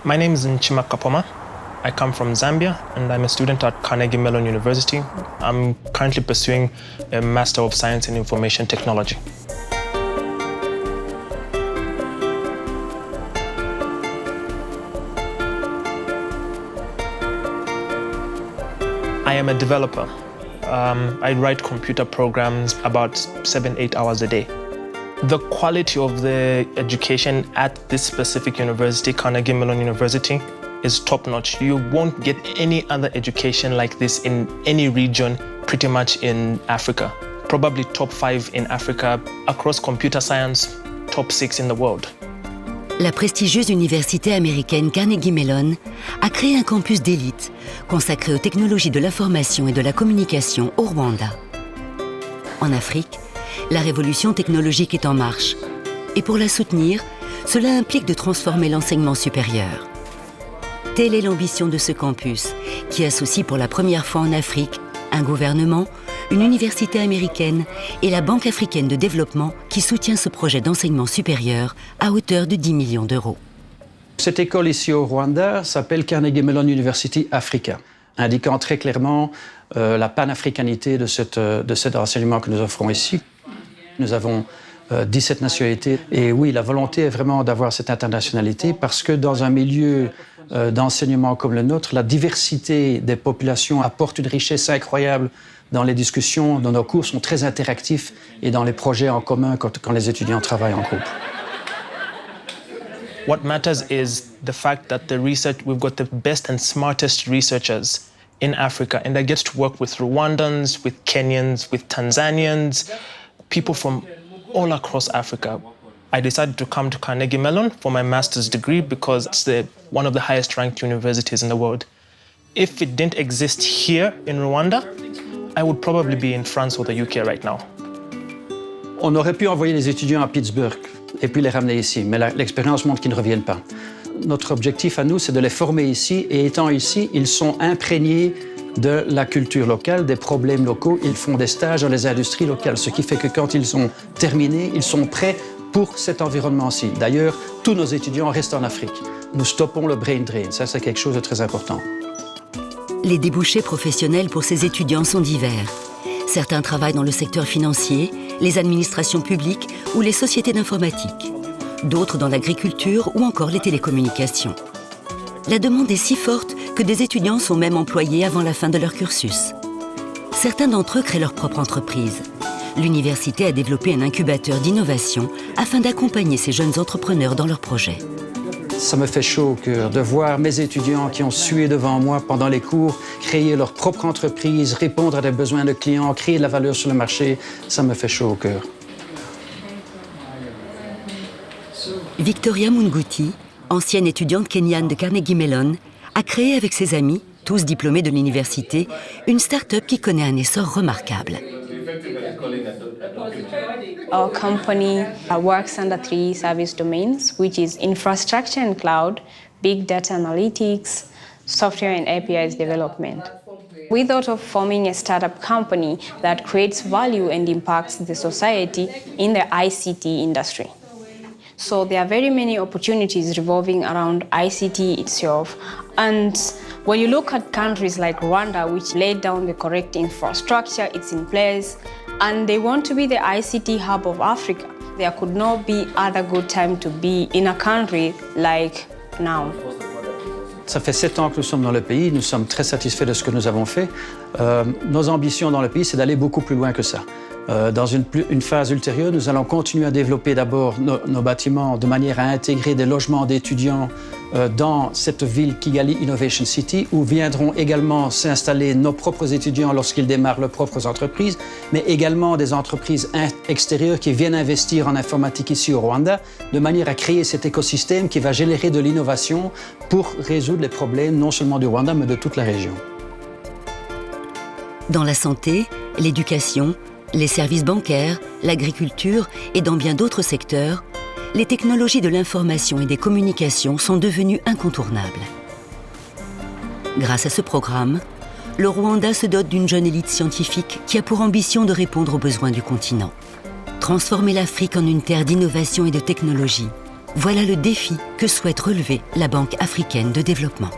My name is Nchima Kapoma. I come from Zambia and I'm a student at Carnegie Mellon University. I'm currently pursuing a Master of Science in Information Technology. I am a developer. I write computer programs about 7-8 hours a day. The quality of the education at this specific university, Carnegie Mellon University, is top-notch. You won't get any other education like this in any region, pretty much in Africa. Probably top 5 in Africa, across computer science, top 6 in the world. La prestigieuse université américaine Carnegie Mellon a créé un campus d'élite consacré aux technologies de l'information et de la communication au Rwanda. En Afrique, la révolution technologique est en marche. Et pour la soutenir, cela implique de transformer l'enseignement supérieur. Telle est l'ambition de ce campus, qui associe pour la première fois en Afrique un gouvernement, une université américaine et la Banque africaine de développement qui soutient ce projet d'enseignement supérieur à hauteur de 10 millions d'euros. Cette école ici au Rwanda s'appelle Carnegie Mellon University Africa, indiquant très clairement la panafricanité de cet enseignement que nous offrons ici. Nous avons 17 nationalités et oui, la volonté est vraiment d'avoir cette internationalité parce que dans un milieu d'enseignement comme le nôtre, la diversité des populations apporte une richesse incroyable dans les discussions, dans nos cours sont très interactifs et dans les projets en commun quand les étudiants travaillent en groupe. What matters is the fact that we've got the best and smartest researchers in Africa, and I get to work with Rwandans, with Kenyans, with Tanzanians, people from all across Africa. I decided to come to Carnegie Mellon for my master's degree because it's one of the highest ranked universities in the world. If it didn't exist here in Rwanda, I would probably be in France or the UK right now. On aurait pu envoyer les étudiants à Pittsburgh et puis les ramener ici, mais l'expérience montre qu'ils ne reviennent pas. Notre objectif à nous, c'est de les former ici, et étant ici, ils sont imprégnés de la culture locale, des problèmes locaux, ils font des stages dans les industries locales, ce qui fait que quand ils sont terminés, ils sont prêts pour cet environnement-ci. D'ailleurs, tous nos étudiants restent en Afrique. Nous stoppons le brain drain, ça c'est quelque chose de très important. Les débouchés professionnels pour ces étudiants sont divers. Certains travaillent dans le secteur financier, les administrations publiques ou les sociétés d'informatique. D'autres dans l'agriculture ou encore les télécommunications. La demande est si forte que des étudiants sont même employés avant la fin de leur cursus. Certains d'entre eux créent leur propre entreprise. L'université a développé un incubateur d'innovation afin d'accompagner ces jeunes entrepreneurs dans leurs projets. Ça me fait chaud au cœur de voir mes étudiants qui ont sué devant moi pendant les cours, créer leur propre entreprise, répondre à des besoins de clients, créer de la valeur sur le marché. Ça me fait chaud au cœur. Victoria Munguti, ancienne étudiante kenyane de Carnegie Mellon, a créé avec ses amis, tous diplômés de l'université, une start-up qui connaît un essor remarquable. Our company works under 3 service domains, which is infrastructure and cloud, big data analytics, software and APIs development. We thought of forming a startup company that creates value and impacts the society in the ICT industry. So there are very many opportunities revolving around ICT itself. And when you look at countries like Rwanda, which laid down the correct infrastructure, it's in place, and they want to be the ICT hub of Africa, there could not be other good time to be in a country like now. Ça fait 7 ans que nous sommes dans le pays, nous sommes très satisfaits de ce que nous avons fait. Nos ambitions dans le pays, c'est d'aller beaucoup plus loin que ça. Dans une phase ultérieure, nous allons continuer à développer d'abord nos bâtiments de manière à intégrer des logements d'étudiants dans cette ville Kigali Innovation City, où viendront également s'installer nos propres étudiants lorsqu'ils démarrent leurs propres entreprises, mais également des entreprises extérieures qui viennent investir en informatique ici au Rwanda, de manière à créer cet écosystème qui va générer de l'innovation pour résoudre les problèmes non seulement du Rwanda, mais de toute la région. Dans la santé, l'éducation, les services bancaires, l'agriculture et dans bien d'autres secteurs, les technologies de l'information et des communications sont devenues incontournables. Grâce à ce programme, le Rwanda se dote d'une jeune élite scientifique qui a pour ambition de répondre aux besoins du continent. Transformer l'Afrique en une terre d'innovation et de technologie, Voilà le défi que souhaite relever la Banque africaine de développement.